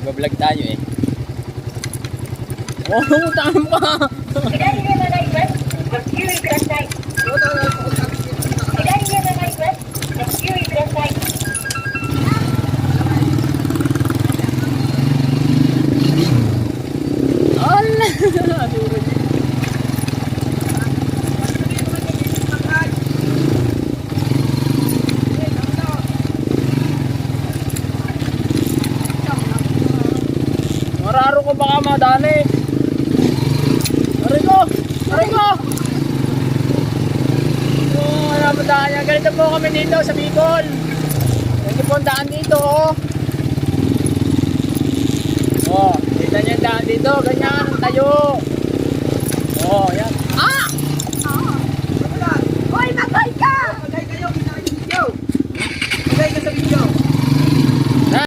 Nagbablog tayo eh. Oh, tama ka. Mararo ko baka madali. Aray ko! Aray ko! Oh, wala mo daan. Ganito po kami dito sa Bicol. Ganito po ang daan dito. Oh, kita niyo ang daan dito. Ganyan ang tayo. Oh, yan.